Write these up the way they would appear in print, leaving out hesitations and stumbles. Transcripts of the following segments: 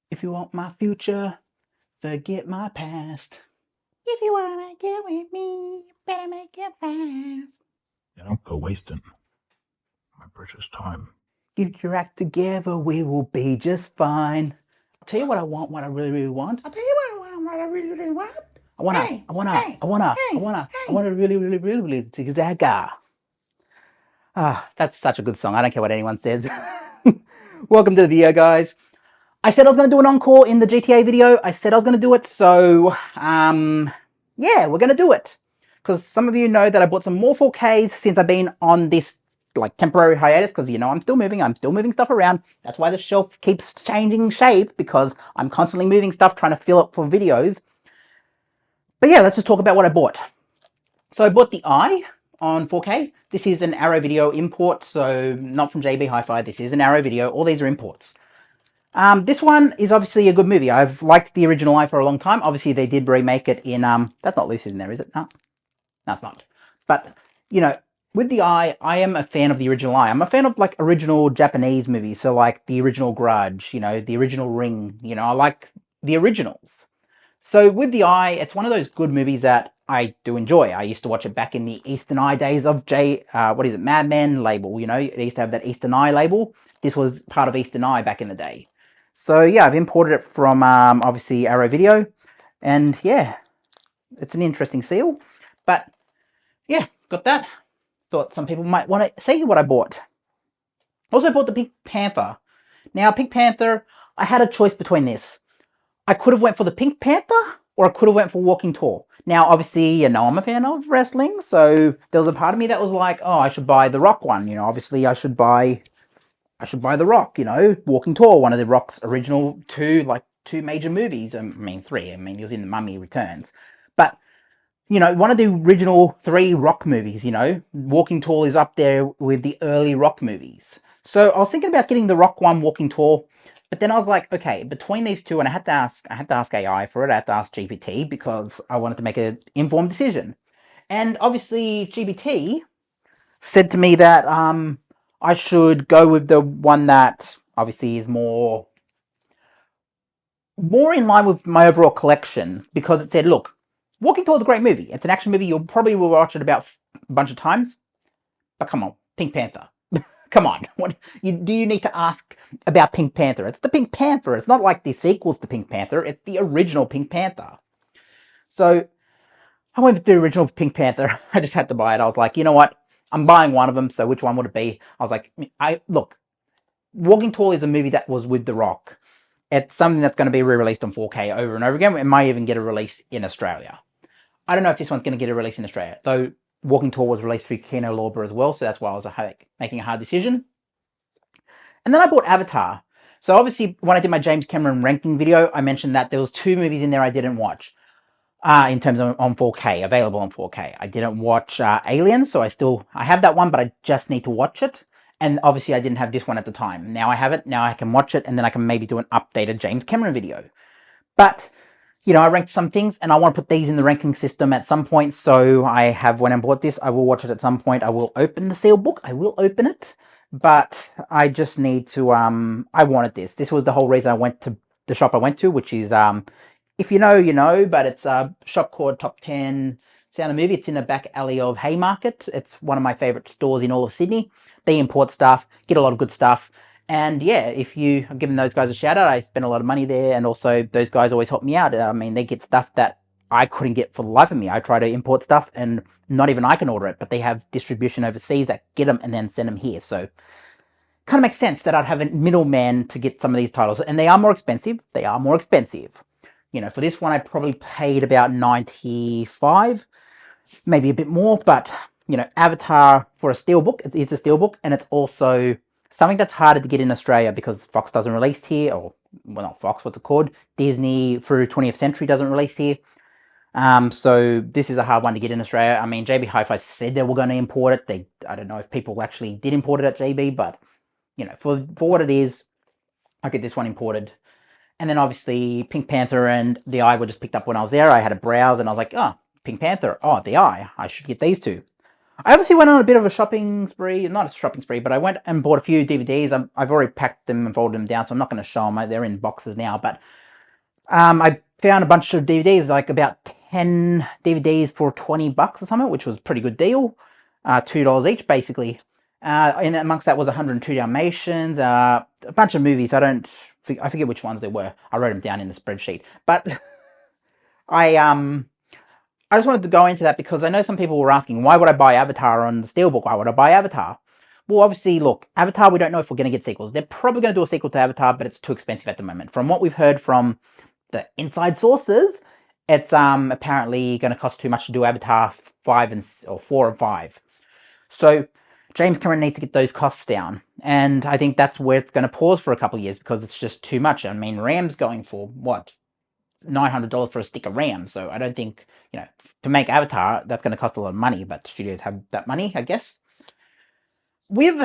If you want my future, forget my past. If you wanna get with me, you better make it fast. Don't go wasting my precious time. Get your act together, we will be just fine. I'll tell you what I want, what I really, really want. I'll tell you what I really, really want. I wanna really, really, really, really zigzagga. Ah, that's such a good song. I don't care what anyone says. Welcome to the video, guys. I said I was going to do an encore in the GTA video. I said I was going to do it, so yeah, we're going to do it. Because some of you know that I bought some more 4Ks since I've been on this like temporary hiatus, because you know I'm still moving stuff around. That's why the shelf keeps changing shape, because I'm constantly moving stuff, trying to fill up for videos. But yeah, let's just talk about what I bought. So I bought the Eye on 4K. This is an Arrow Video import, so not from JB Hi-Fi. This is an Arrow Video. All these are imports. This one is obviously a good movie. I've liked the original Eye for a long time. Obviously, they did remake it in, that's not Lucid in there, is it? No, that's not. But, you know, with the Eye, I am a fan of the original Eye. I'm a fan of, like, original Japanese movies. So, like, the original Grudge, you know, the original Ring. You know, I like the originals. So, with the Eye, it's one of those good movies that I do enjoy. I used to watch it back in the Eastern Eye days of Mad Men label. You know, they used to have that Eastern Eye label. This was part of Eastern Eye back in the day. So yeah, I've imported it from obviously Arrow Video, and yeah, it's an interesting seal. But yeah, got that. Thought some people might want to see what I bought. Also bought the Pink Panther. Now, Pink Panther, I had a choice between this. I could have went for the Pink Panther, or I could have went for Walking Tall. Now, obviously, you know, I'm a fan of wrestling, so there was a part of me that was like, oh, I should buy the Rock one. You know, obviously, I should buy The Rock, you know, Walking Tall, one of The Rock's original two major movies. I mean, three. I mean, he was in The Mummy Returns. But, you know, one of the original three Rock movies, you know, Walking Tall is up there with the early Rock movies. So I was thinking about getting The Rock one, Walking Tall. But then I was like, okay, between these two, and I had to ask AI for it. I had to ask GPT because I wanted to make an informed decision. And obviously, GPT said to me that I should go with the one that obviously is more in line with my overall collection, because it said, look, Walking Tall is a great movie. It's an action movie. You'll probably will watch it about a bunch of times. But come on, Pink Panther. Come on. Do you need to ask about Pink Panther? It's the Pink Panther. It's not like the sequels to Pink Panther. It's the original Pink Panther. So I went with the original Pink Panther. I just had to buy it. I was like, you know what? I'm buying one of them, so which one would it be? I was like, look, Walking Tall is a movie that was with The Rock. It's something that's going to be re-released on 4K over and over again. It might even get a release in Australia. I don't know if this one's going to get a release in Australia, though Walking Tall was released through Kino Lorber as well, so that's why I was making a hard decision. And then I bought Avatar. So obviously, when I did my James Cameron ranking video, I mentioned that there was two movies in there I didn't watch. In terms of on 4K, available on 4K. I didn't watch Aliens, so I have that one, but I just need to watch it. And obviously I didn't have this one at the time. Now I have it, now I can watch it, and then I can maybe do an updated James Cameron video. But, you know, I ranked some things, and I want to put these in the ranking system at some point, so I have, when I bought this, I will watch it at some point. I will open the seal book, I will open it, but I just need to, I wanted this. This was the whole reason I went to the shop I went to, which is, if you know, you know, but it's a shop called Top 10 Sound of Movie. It's in the back alley of Haymarket. It's one of my favourite stores in all of Sydney. They import stuff, get a lot of good stuff. And yeah, if you are giving those guys a shout out, I spend a lot of money there. And also those guys always help me out. I mean, they get stuff that I couldn't get for the life of me. I try to import stuff and not even I can order it, but they have distribution overseas that get them and then send them here. So kind of makes sense that I'd have a middleman to get some of these titles. And they are more expensive. They are more expensive. You know, for this one, I probably paid about 95, maybe a bit more, but, you know, Avatar for a steelbook, it's a steelbook, and it's also something that's harder to get in Australia because Fox doesn't release here, or, well, not Fox, what's it called? Disney through 20th Century doesn't release here. So this is a hard one to get in Australia. I mean, JB Hi-Fi said they were going to import it. I don't know if people actually did import it at JB, but, you know, for what it is, I get this one imported. And then obviously Pink Panther and The Eye were just picked up when I was there. I had a browse and I was like, oh, Pink Panther, oh, The Eye, I should get these two. I obviously went on a bit of a shopping spree, not a shopping spree, but I went and bought a few DVDs. I've already packed them and folded them down, so I'm not going to show them. They're in boxes now, but I found a bunch of DVDs, like about 10 DVDs for $20 or something, which was a pretty good deal. $2 each, basically. And amongst that was 102 Dalmatians, a bunch of movies. I forget which ones they were. I wrote them down in the spreadsheet. But I just wanted to go into that because I know some people were asking, why would I buy Avatar on the Steelbook? Why would I buy Avatar? Well, obviously, look, Avatar, we don't know if we're going to get sequels. They're probably going to do a sequel to Avatar, but it's too expensive at the moment. From what we've heard from the inside sources, it's apparently going to cost too much to do Avatar 4 and 5. So James Cameron needs to get those costs down. And I think that's where it's going to pause for a couple of years because it's just too much. I mean, RAM's going for, what, $900 for a stick of RAM. So I don't think, to make Avatar, that's going to cost a lot of money, but studios have that money, I guess. With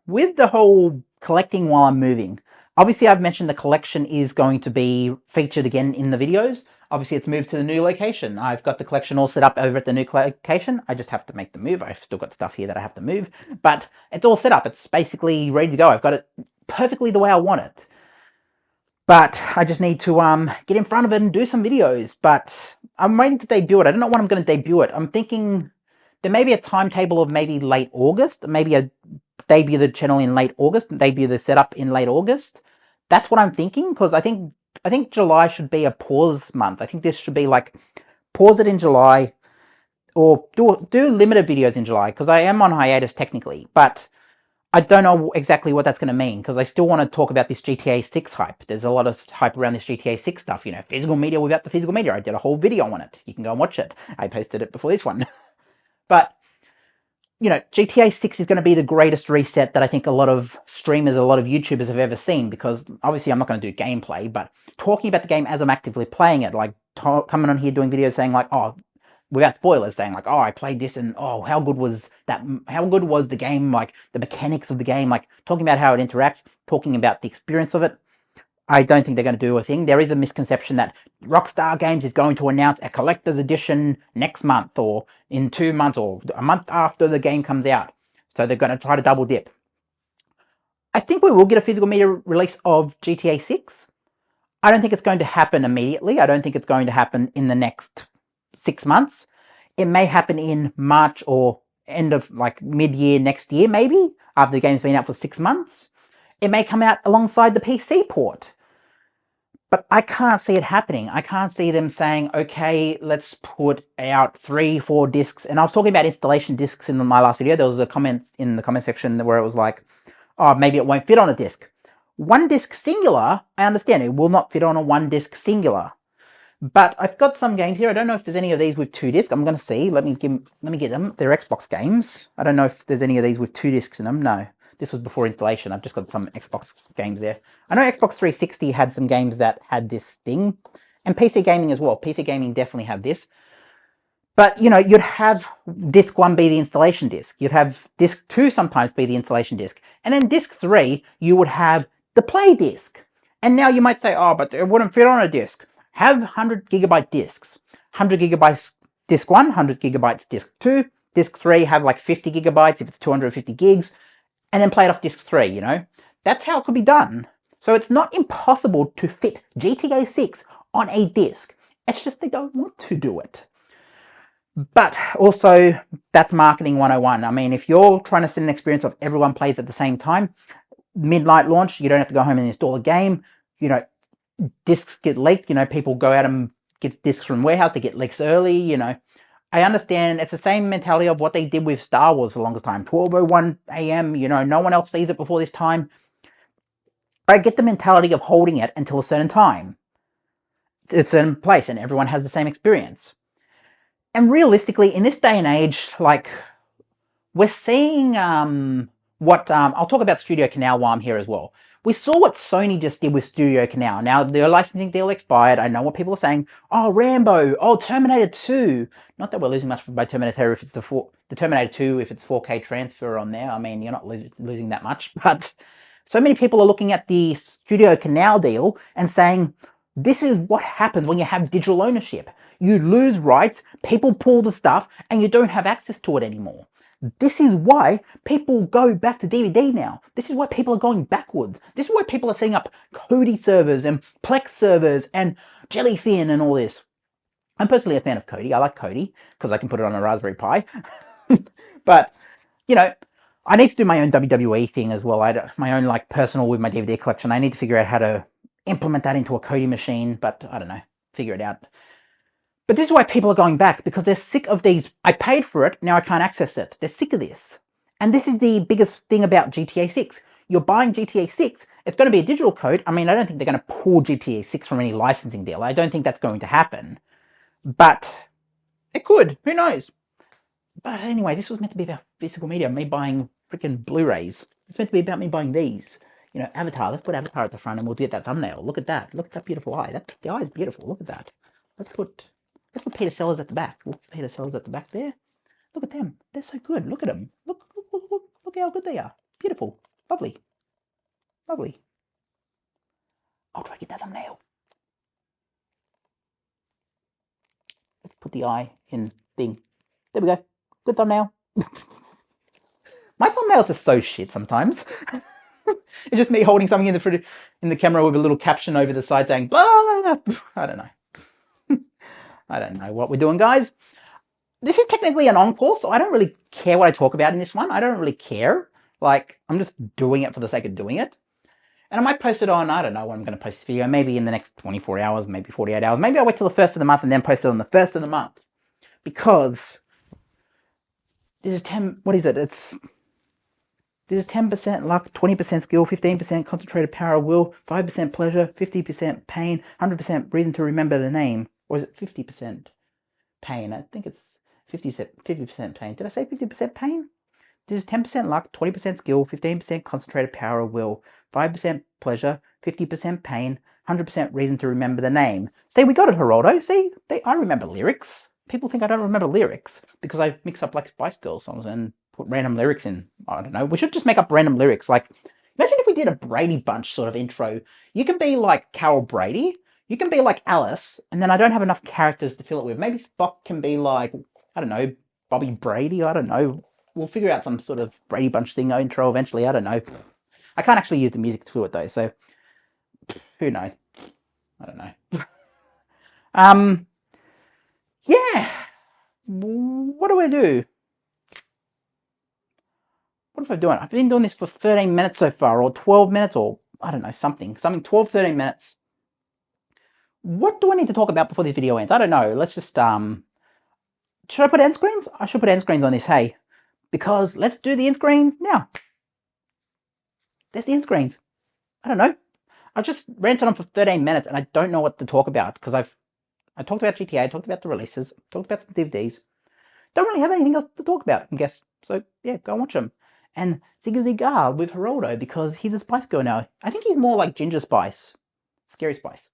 the whole collecting while I'm moving, obviously I've mentioned the collection is going to be featured again in the videos. Obviously it's moved to the new location. I've got the collection all set up over at the new location. I just have to make the move. I've still got stuff here that I have to move, but it's all set up. It's basically ready to go. I've got it perfectly the way I want it. But I just need to get in front of it and do some videos. But I'm waiting to debut it. I don't know when I'm going to debut it. I'm thinking there may be a timetable of maybe late August. Maybe I debut the channel in late August. Debut the setup in late August. That's what I'm thinking, because I think July should be a pause month. I think this should be like pause it in July, or do limited videos in July, because I am on hiatus technically, but I don't know exactly what that's going to mean, because I still want to talk about this GTA 6 hype. There's a lot of hype around this GTA 6 stuff, physical media without the physical media. I did a whole video on it. You can go and watch it. I posted it before this one. But, GTA 6 is going to be the greatest reset that I think a lot of streamers, a lot of YouTubers have ever seen, because obviously I'm not going to do gameplay, but talking about the game as I'm actively playing it, like coming on here doing videos saying like, oh, without spoilers, saying like, oh, I played this and oh, how good was that? How good was the game? Like the mechanics of the game, like talking about how it interacts, talking about the experience of it. I don't think they're going to do a thing. There is a misconception that Rockstar Games is going to announce a collector's edition next month or in 2 months or a month after the game comes out. So they're going to try to double dip. I think we will get a physical media release of GTA 6. I don't think it's going to happen immediately. I don't think it's going to happen in the next 6 months. It may happen in March or end of like mid-year next year, maybe, after the game's been out for 6 months. It may come out alongside the PC port. But I can't see it happening. I can't see them saying, okay, let's put out 3-4 discs. And I was talking about installation discs in my last video. There was a comment in the comment section where it was like, oh, maybe it won't fit on a disc. One disc singular, I understand it will not fit on a one disc singular. But I've got some games here. I don't know if there's any of these with 2 discs. I'm going to see. Let me get them. They're Xbox games. I don't know if there's any of these with 2 discs in them. No. This was before installation. I've just got some Xbox games there. I know Xbox 360 had some games that had this thing. And PC gaming as well. PC gaming definitely had this. But, you'd have disc 1 be the installation disc. You'd have disc 2 sometimes be the installation disc. And then disc 3, you would have the play disc. And now you might say, oh, but it wouldn't fit on a disc. Have 100 gigabyte discs. 100 gigabytes disc 1, 100 gigabytes disc 2. Disc 3 have like 50 gigabytes if it's 250 gigs. And then play it off disc 3, That's how it could be done. So it's not impossible to fit GTA 6 on a disc. It's just they don't want to do it. But also, that's marketing 101. I mean, if you're trying to set an experience of everyone plays at the same time, midnight launch, you don't have to go home and install a game. Discs get leaked. People go out and get discs from warehouse. They get leaks early, I understand it's the same mentality of what they did with Star Wars for the longest time. 12:01 a.m., no one else sees it before this time. I get the mentality of holding it until a certain time. A certain place, and everyone has the same experience. And realistically, in this day and age, like, we're seeing I'll talk about Studio Canal while I'm here as well. We saw what Sony just did with Studio Canal. Now, their licensing deal expired. I know what people are saying. Oh, Rambo. Oh, Terminator 2. Not that we're losing much by Terminator if it's the Terminator 2, if it's 4K transfer on there. I mean, you're not losing that much. But so many people are looking at the Studio Canal deal and saying, this is what happens when you have digital ownership. You lose rights, people pull the stuff, and you don't have access to it anymore. This is why people go back to DVD now. This is why people are going backwards. This is why people are setting up Kodi servers and Plex servers and Jellyfin and all this. I'm personally a fan of Kodi. I like Kodi because I can put it on a Raspberry Pi. But, you know, I need to do my own WWE thing as well. My own like personal with my DVD collection. I need to figure out how to implement that into a Kodi machine, but I don't know, figure it out. But this is why people are going back, because they're sick of these. I paid for it, now I can't access it. They're sick of this. And this is the biggest thing about GTA 6. You're buying GTA 6, it's going to be a digital code. I mean, I don't think they're going to pull GTA 6 from any licensing deal. I don't think that's going to happen. But it could, who knows? But anyway, this was meant to be about physical media, me buying freaking Blu-Rays. It's meant to be about me buying these. You know, Avatar. Let's put Avatar at the front and we'll get that thumbnail. Look at that. Look at that beautiful eye. The eye is beautiful. Look at that. Let's put Peter Sellers at the back. Look, Peter Sellers at the back there. Look at them. They're so good. Look at them. Look how good they are. Beautiful. Lovely. Lovely. I'll try to get that thumbnail. Let's put the eye in thing. There we go. Good thumbnail. My thumbnails are so shit sometimes. It's just me holding something in the camera with a little caption over the side saying blah. I don't know. I don't know what we're doing, guys. This is technically an encore, so I don't really care what I talk about in this one. I don't really care. Like, I'm just doing it for the sake of doing it. And I might post it on, I don't know when I'm going to post this video, maybe in the next 24 hours, maybe 48 hours. Maybe I'll wait till the 1st of the month and then post it on the 1st of the month. Because this is 10, what is it? This is 10% luck, 20% skill, 15% concentrated power of will, 5% pleasure, 50% pain, 100% reason to remember the name. Or is it 50% pain? I think it's 50% pain. Did I say 50% pain? This is 10% luck, 20% skill, 15% concentrated power of will, 5% pleasure, 50% pain, 100% reason to remember the name. See, we got it, Geraldo. See, I remember lyrics. People think I don't remember lyrics because I mix up like Spice Girls songs and put random lyrics in. I don't know. We should just make up random lyrics. Like, imagine if we did a Brady Bunch sort of intro. You can be like Carol Brady. You can be like Alice. And then I don't have enough characters to fill it with. Maybe Spock can be like, I don't know, Bobby Brady. I don't know. We'll figure out some sort of Brady Bunch thing intro eventually. I don't know. I can't actually use the music to it though, so who knows? I don't know. Yeah. What do I do? What have I done? I've been doing this for 13 minutes so far, or 12 minutes, or I don't know, something 12, 13 minutes. What do I need to talk about before this video ends? I don't know. Let's just, should I put end screens? I should put end screens on this, hey. Because let's do the end screens now. There's the end screens. I don't know. I've just ranted on for 13 minutes and I don't know what to talk about because I talked about GTA, I talked about the releases, talked about some DVDs. Don't really have anything else to talk about, I guess. So yeah, go and watch them. And Zigga Zigga with Geraldo because he's a Spice Girl now. I think he's more like Ginger Spice. Scary Spice.